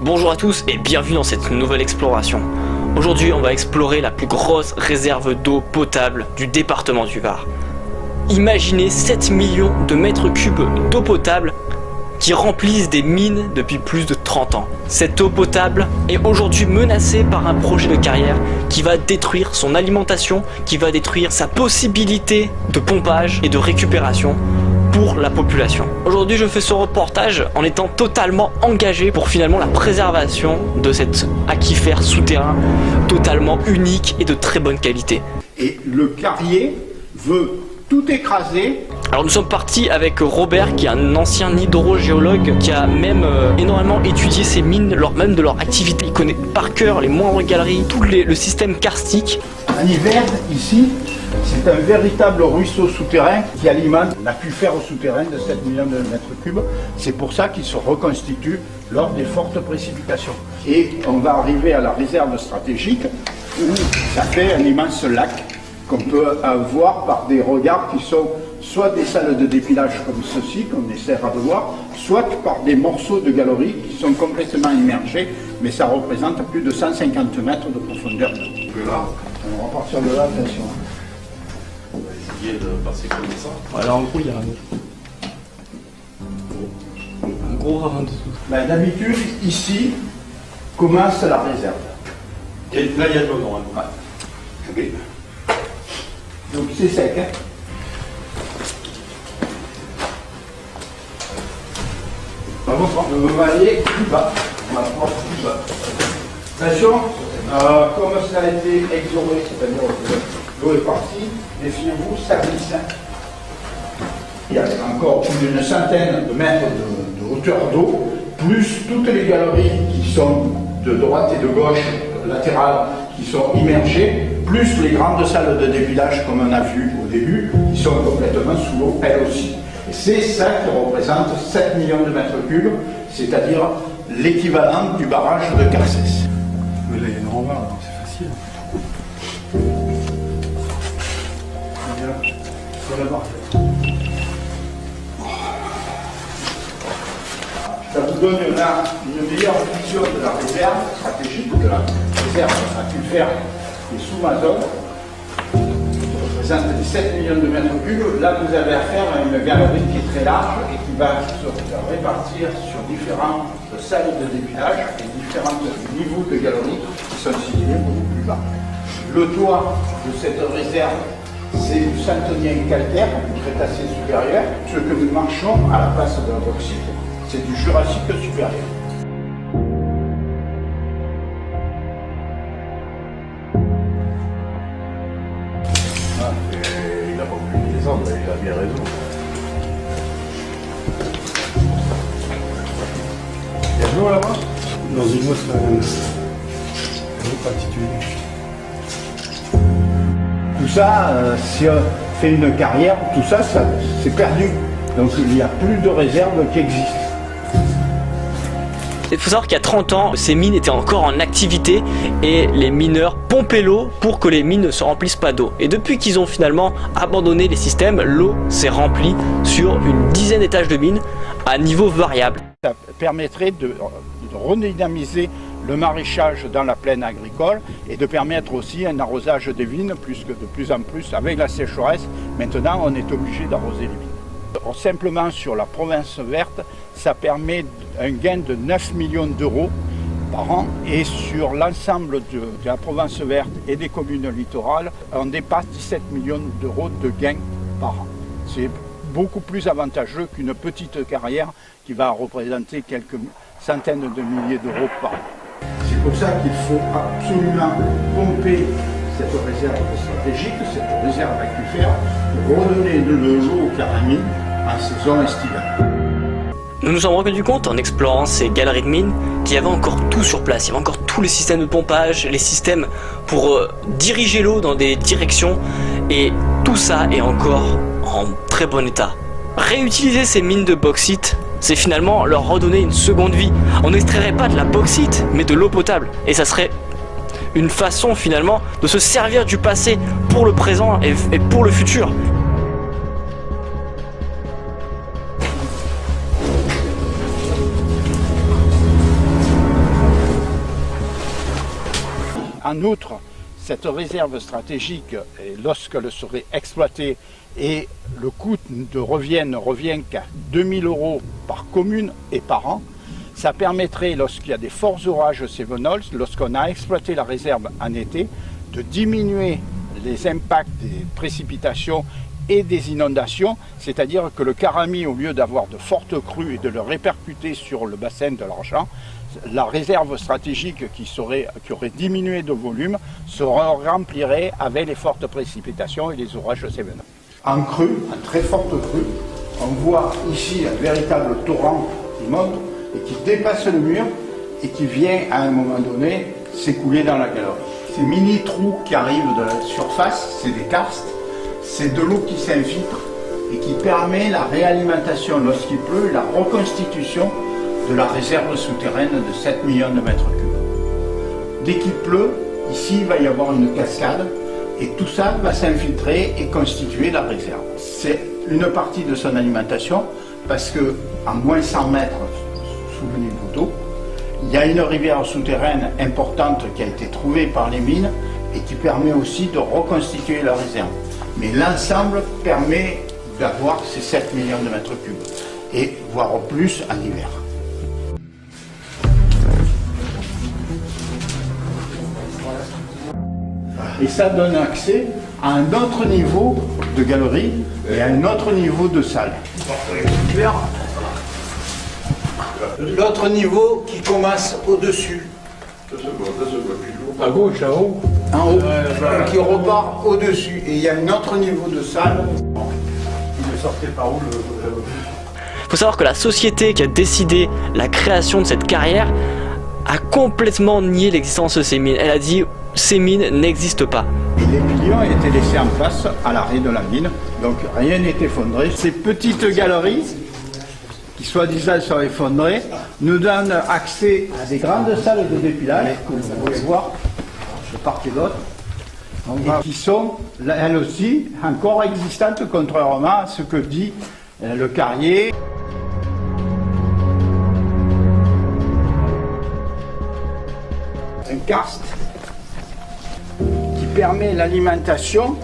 Bonjour à tous et bienvenue dans cette nouvelle exploration. Aujourd'hui on va explorer la plus grosse réserve d'eau potable du département du Var. Imaginez 7 millions de mètres cubes d'eau potable qui remplissent des mines depuis plus de 30 ans. Cette eau potable est aujourd'hui menacée par un projet de carrière qui va détruire son alimentation, qui va détruire sa possibilité de pompage et de récupération pour la population. Aujourd'hui je fais ce reportage en étant totalement engagé pour finalement la préservation de cet aquifère souterrain totalement unique et de très bonne qualité. Et le carrier veut tout écraser. Alors nous sommes partis avec Robert qui est un ancien hydrogéologue qui a même énormément étudié ces mines lors même de leur activité. Il connaît par cœur les moindres galeries, tout le système karstique. En hiver, ici, c'est un véritable ruisseau souterrain qui alimente l'aquifère souterrain de 7 millions de mètres cubes. C'est pour ça qu'il se reconstitue lors des fortes précipitations. Et on va arriver à la réserve stratégique où ça fait un immense lac qu'on peut voir par des regards qui sont soit des salles de dépilage comme ceci, qu'on essaiera de voir, soit par des morceaux de galeries qui sont complètement immergés, mais ça représente plus de 150 mètres de profondeur. Là, on va partir de là, attention. on va essayer de passer comme ça. Alors en gros il y a un gros ravin dessous. Ben, d'habitude, ici commence la réserve. Là, il y a de l'eau normalement. Ok. Donc c'est sec. Hein. On va aller plus bas. On va voir plus bas. Attention, comme ça a été exoré, c'est-à-dire que l'eau est partie, méfiez-vous, ça glisse. Il y a encore plus d'une centaine de mètres de hauteur d'eau, plus toutes les galeries qui sont de droite et de gauche, latérales, qui sont immergées, plus les grandes salles de dépilage, comme on a vu au début, qui sont complètement sous l'eau, elles aussi. Et c'est ça qui représente 7 millions de mètres cubes, c'est-à-dire l'équivalent du barrage de Carcès. Mais là, il y a une renvers, alors c'est facile. Ça vous donne là une meilleure vision de la réserve stratégique, de la réserve aquifère qui est sous ma zone, qui représente les 7 millions de mètres cubes. Là, vous avez affaire à une galerie qui est très large et qui va se répartir sur différentes salles de dépilage et différents niveaux de galeries qui sont situés beaucoup plus bas. Le toit de cette réserve, c'est du santonien calcaire, du Crétacé supérieur. Ce que nous marchons à la place de la bauxite, c'est du Jurassique supérieur. Il n'a pas voulu descendre, mais il a bien raison. Il y a de l'eau là-bas? Dans une autre altitude. Tout ça, si on fait une carrière, tout ça, c'est perdu. Donc il n'y a plus de réserve qui existent. Il faut savoir qu'il y a 30 ans, ces mines étaient encore en activité et les mineurs pompaient l'eau pour que les mines ne se remplissent pas d'eau. Et depuis qu'ils ont finalement abandonné les systèmes, l'eau s'est remplie sur une dizaine d'étages de mines à niveau variable. Ça permettrait de redynamiser le maraîchage dans la plaine agricole et de permettre aussi un arrosage des vignes, puisque de plus en plus, avec la sécheresse, maintenant on est obligé d'arroser les vignes. Simplement sur la province verte, ça permet un gain de 9 millions d'euros par an et sur l'ensemble de la province verte et des communes littorales, on dépasse 17 millions d'euros de gains par an. C'est beaucoup plus avantageux qu'une petite carrière qui va représenter quelques centaines de milliers d'euros par an. C'est pour ça qu'il faut absolument pomper cette réserve stratégique, cette réserve aquifère, pour redonner de l'eau aux caramines en saison estivale. Nous nous sommes rendus compte en explorant ces galeries de mines qu'il y avait encore tout sur place. Il y avait encore tous les systèmes de pompage, les systèmes pour diriger l'eau dans des directions et tout ça est encore en très bon état. Réutiliser ces mines de bauxite, c'est finalement leur redonner une seconde vie. On n'extrairait pas de la bauxite mais de l'eau potable et ça serait une façon finalement de se servir du passé pour le présent et pour le futur. En outre, cette réserve stratégique, lorsqu'elle serait exploitée, et le coût ne revient qu'à 2 000 € par commune et par an, ça permettrait, lorsqu'il y a des forts orages cévenols, lorsqu'on a exploité la réserve en été, de diminuer les impacts des précipitations et des inondations, c'est-à-dire que le Carami, au lieu d'avoir de fortes crues et de le répercuter sur le bassin de l'Argent, la réserve stratégique qui aurait diminué de volume se remplirait avec les fortes précipitations et les orages cévenols. En crue, en très forte crue, on voit ici un véritable torrent qui monte et qui dépasse le mur et qui vient à un moment donné s'écouler dans la galerie. Ces mini trous qui arrivent de la surface, c'est des karstes, c'est de l'eau qui s'infiltre et qui permet la réalimentation lorsqu'il pleut, la reconstitution de la réserve souterraine de 7 millions de mètres cubes. Dès qu'il pleut, ici il va y avoir une cascade et tout ça va s'infiltrer et constituer la réserve. C'est une partie de son alimentation parce que à moins 100 mètres sous le niveau d'eau, il y a une rivière souterraine importante qui a été trouvée par les mines et qui permet aussi de reconstituer la réserve. Mais l'ensemble permet d'avoir ces 7 millions de mètres cubes et voire plus en hiver. Et ça donne accès à un autre niveau de galerie et à un autre niveau de salle. L'autre niveau qui commence au-dessus. À gauche, là-haut. En haut, et qui repart au-dessus. Et il y a un autre niveau de salle. Il est sorti par où Il faut savoir que la société qui a décidé la création de cette carrière a complètement nié l'existence de ces mines. Elle a dit ces mines n'existent pas. Et les millions étaient laissés en place à l'arrêt de la mine, donc rien n'est effondré. Ces petites galeries, qui soi-disant sont effondrées, nous donnent accès à des grandes salles de dépilage, que vous pouvez voir de part et d'autre, et qui sont, elles aussi, encore existantes, contrairement à ce que dit le carrier. Un karst qui permet l'alimentation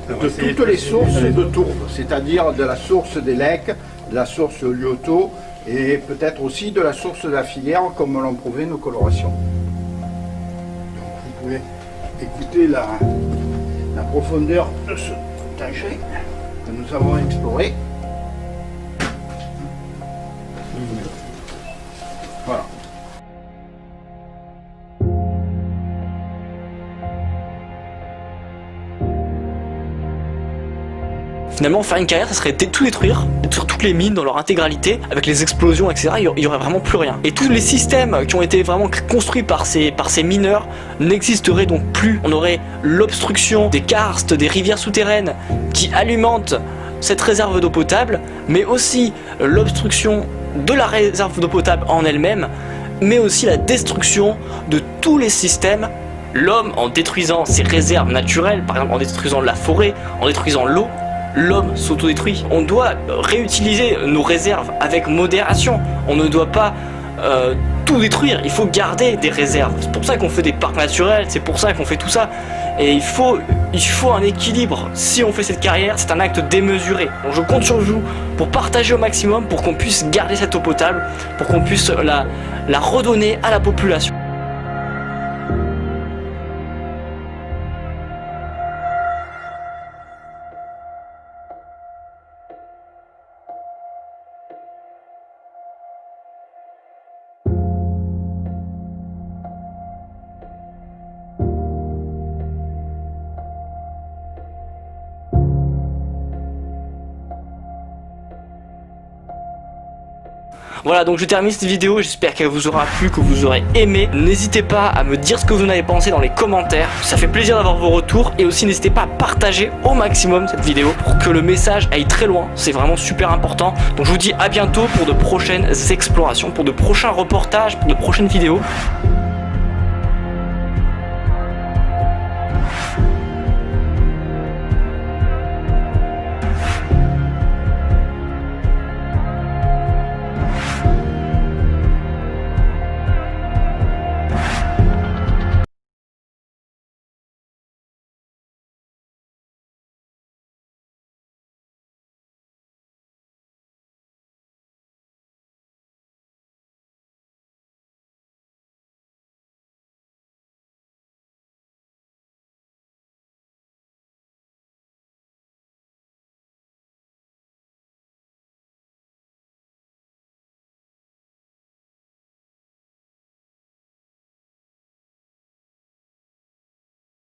de toutes les sources de tourbe, c'est-à-dire de la source des Lecs, de la source Lyoto et peut-être aussi de la source de la filière comme l'ont prouvé nos colorations. Donc vous pouvez écouter la profondeur de ce tranchée que nous avons exploré. Voilà. Finalement, faire une carrière, ça serait tout détruire toutes les mines dans leur intégralité, avec les explosions, etc. Il y aurait vraiment plus rien. Et tous les systèmes qui ont été vraiment construits par ces mineurs n'existeraient donc plus. On aurait l'obstruction des karstes, des rivières souterraines qui alimentent cette réserve d'eau potable, mais aussi l'obstruction de la réserve d'eau potable en elle-même, mais aussi la destruction de tous les systèmes. L'homme, en détruisant ses réserves naturelles, par exemple en détruisant la forêt, en détruisant l'eau, l'homme s'autodétruit. On doit réutiliser nos réserves avec modération. On ne doit pas tout détruire. Il faut garder des réserves. C'est pour ça qu'on fait des parcs naturels, c'est pour ça qu'on fait tout ça. Et il faut un équilibre. Si on fait cette carrière, c'est un acte démesuré. Donc je compte sur vous pour partager au maximum, pour qu'on puisse garder cette eau potable, pour qu'on puisse la redonner à la population. Voilà, donc je termine cette vidéo, j'espère qu'elle vous aura plu, que vous aurez aimé. N'hésitez pas à me dire ce que vous en avez pensé dans les commentaires, ça fait plaisir d'avoir vos retours. Et aussi n'hésitez pas à partager au maximum cette vidéo pour que le message aille très loin, c'est vraiment super important. Donc je vous dis à bientôt pour de prochaines explorations, pour de prochains reportages, pour de prochaines vidéos.